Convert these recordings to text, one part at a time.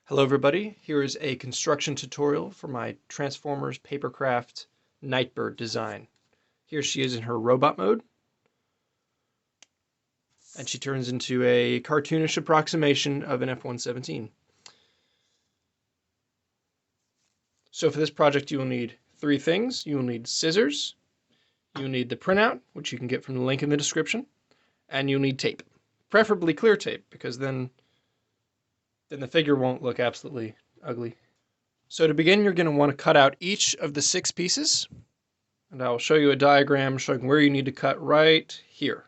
Hello everybody, here is a construction tutorial for my Transformers Papercraft Nightbird design. Here she is in her robot mode, and she turns into a cartoonish approximation of an F-117. So for this project you will need three things. You will need scissors, you will need the printout, which you can get from the link in the description, and you'll need tape. Preferably clear tape, because then the figure won't look absolutely ugly. So to begin, you're going to want to cut out each of the 6 pieces, and I'll show you a diagram showing where you need to cut right here.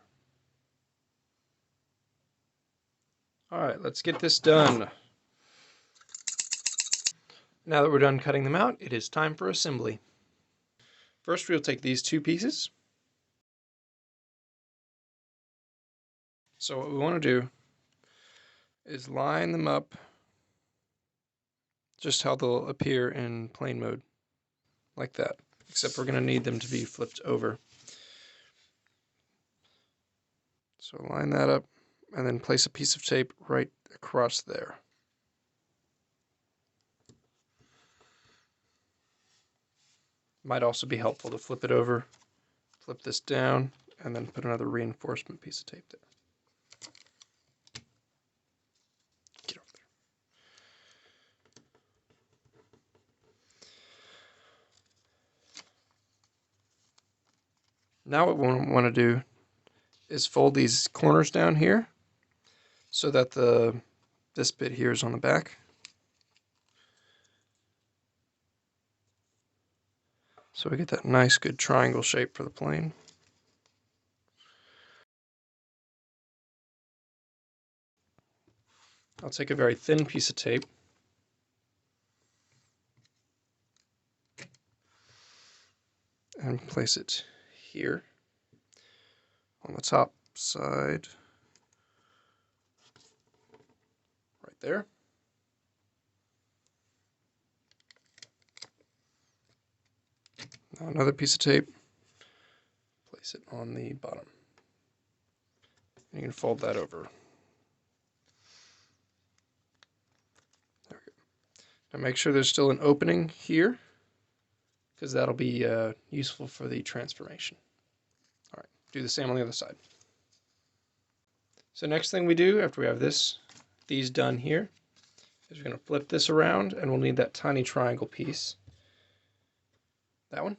Alright, let's get this done. Now that we're done cutting them out, it is time for assembly. First, we'll take these 2 pieces. So what we want to do is line them up just how they'll appear in plane mode, like that, except we're going to need them to be flipped over. So line that up and then place a piece of tape right across there. Might also be helpful to flip it over, flip this down, and then put another reinforcement piece of tape there. Get over there. Now what we want to do is fold these corners down here so that this bit here is on the back. So we get that nice good triangle shape for the plane. I'll take a very thin piece of tape and place it here on the top side, right there. Now another piece of tape, place it on the bottom. You can fold that over. There we go. Now make sure there's still an opening here, because that'll be useful for the transformation. All right, do the same on the other side. So next thing we do after we have these done here, is we're going to flip this around, and we'll need that tiny triangle piece. That one.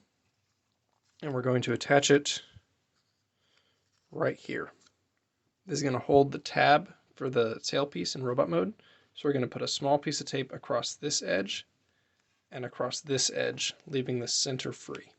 And we're going to attach it right here. This is going to hold the tab for the tailpiece in robot mode. So we're going to put a small piece of tape across this edge and across this edge, leaving the center free.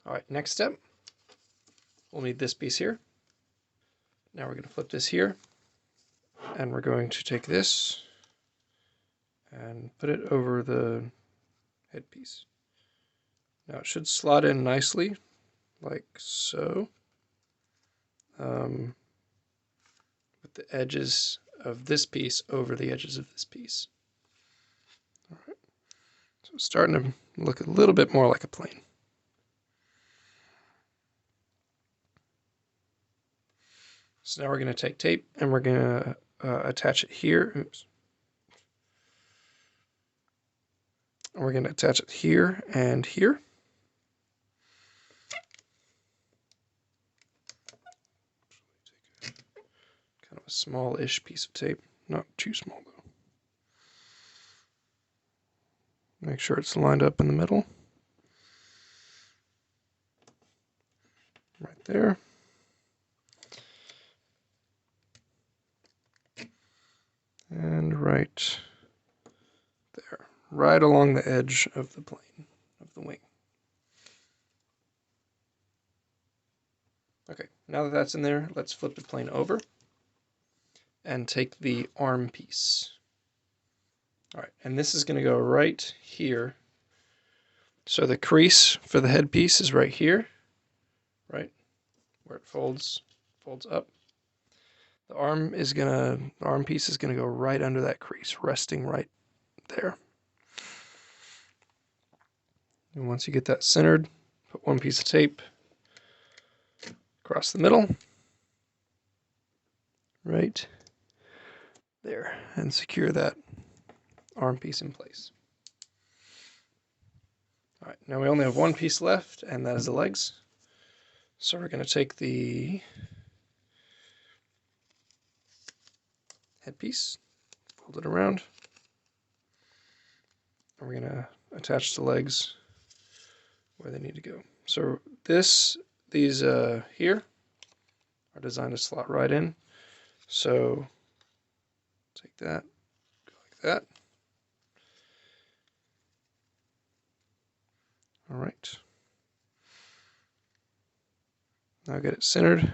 Alright, next step, we'll need this piece here. Now we're going to flip this here, and we're going to take this and put it over the headpiece. Now it should slot in nicely, like so, with the edges of this piece over the edges of this piece. Alright, so it's starting to look a little bit more like a plane. So now we're going to take tape and we're going to attach it here. Oops. And we're going to attach it here and here. Kind of a small-ish piece of tape, not too small though. Make sure it's lined up in the middle. Right there. And right there, right along the edge of the plane, of the wing. Okay, now that that's in there, let's flip the plane over and take the arm piece. Alright, and this is going to go right here So the crease for the headpiece is right here, right where it folds up. The arm piece is gonna go right under that crease, resting right there. And once you get that centered, put one piece of tape across the middle, right there, and secure that arm piece in place. All right, now we only have one piece left, and that is the legs. So we're going to take the headpiece, fold it around, and we're going to attach the legs where they need to go. So these here are designed to slot right in. So take that, go like that. All right. Now get it centered.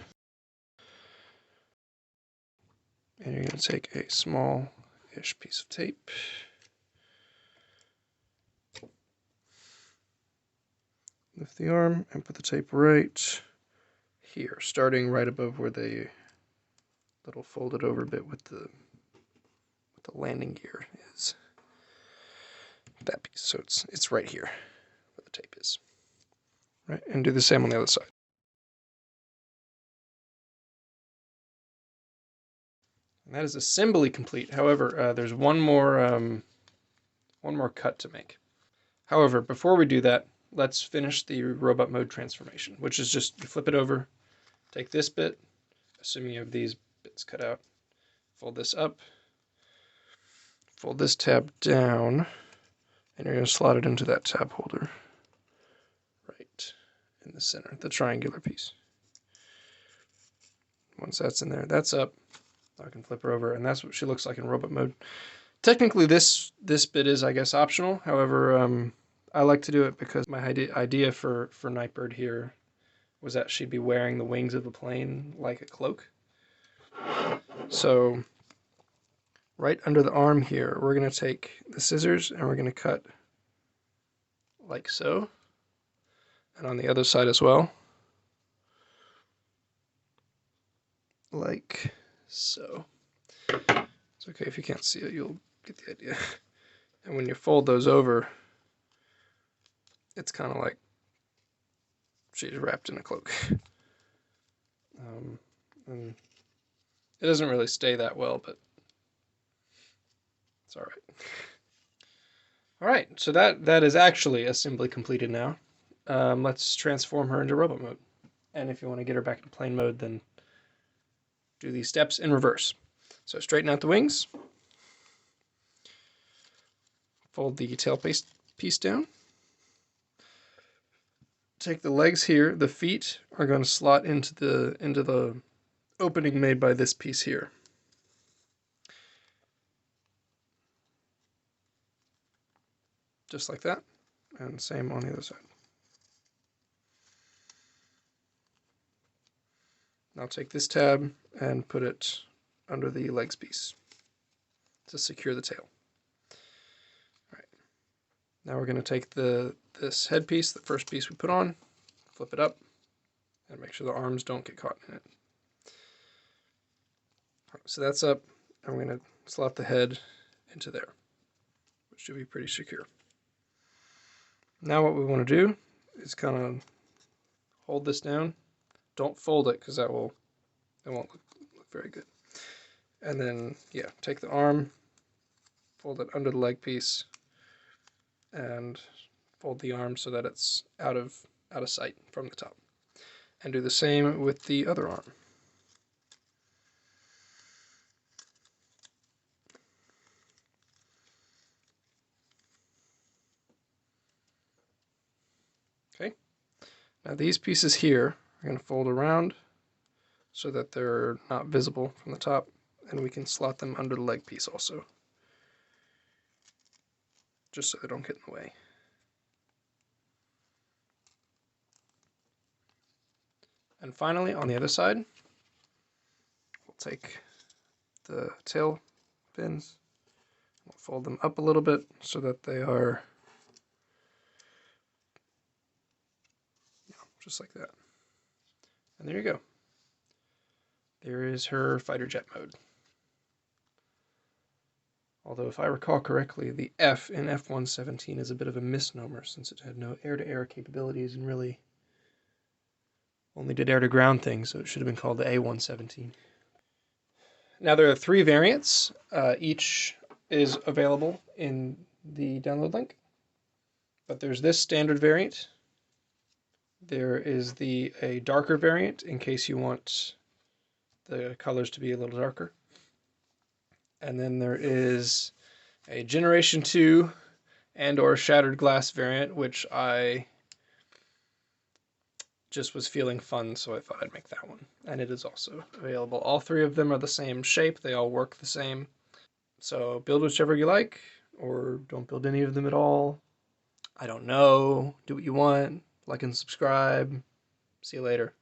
And you're going to take a small-ish piece of tape. Lift the arm and put the tape right here, starting right above where the little folded over bit with the landing gear is. That piece. So it's right here where the tape is. Right, and do the same on the other side. And that is assembly complete. However, there's one more cut to make. However, before we do that, let's finish the robot mode transformation, which is just you flip it over, take this bit, assuming you have these bits cut out, fold this up, fold this tab down, and you're going to slot it into that tab holder right in the center, the triangular piece. Once that's in there, that's up. I can flip her over, and that's what she looks like in robot mode. Technically, this bit is, I guess, optional. However, I like to do it because my idea for Nightbird here was that she'd be wearing the wings of the plane like a cloak. So right under the arm here, we're going to take the scissors and we're going to cut like so. And on the other side as well. Like so. It's okay if you can't see it, you'll get the idea. And when you fold those over, it's kind of like she's wrapped in a cloak. And it doesn't really stay that well, but it's all right. All right, so that is actually assembly completed now. Let's transform her into robot mode. And if you want to get her back into plane mode, then do these steps in reverse. So straighten out the wings. Fold the tail piece down. Take the legs here. The feet are going to slot into the opening made by this piece here. Just like that. And same on the other side. Now take this tab and put it under the legs piece to secure the tail. All right. Now we're going to take this head piece, the first piece we put on, flip it up, and make sure the arms don't get caught in it. All right, so that's up, and we're going to slot the head into there, which should be pretty secure. Now what we want to do is kind of hold this down. Don't fold it because it won't look very good. And then, yeah, take the arm, fold it under the leg piece, and fold the arm so that it's out of sight from the top. And do the same with the other arm. Okay. Now these pieces here are going to fold around so that they're not visible from the top, and we can slot them under the leg piece also, just so they don't get in the way. And finally, on the other side, we'll take the tail fins, we'll fold them up a little bit so that they are just like that. And there you go. There is her fighter jet mode. Although if I recall correctly, the F in F-117 is a bit of a misnomer since it had no air-to-air capabilities and really only did air-to-ground things, so it should have been called the A-117. Now there are 3 variants. Each is available in the download link. But there's this standard variant. There is a darker variant in case you want the colors to be a little darker. And then there is a Generation 2 and or Shattered Glass variant, which I just was feeling fun, so I thought I'd make that one. And it is also available. All 3 of them are the same shape. They all work the same. So build whichever you like, or don't build any of them at all. I don't know. Do what you want. Like and subscribe. See you later.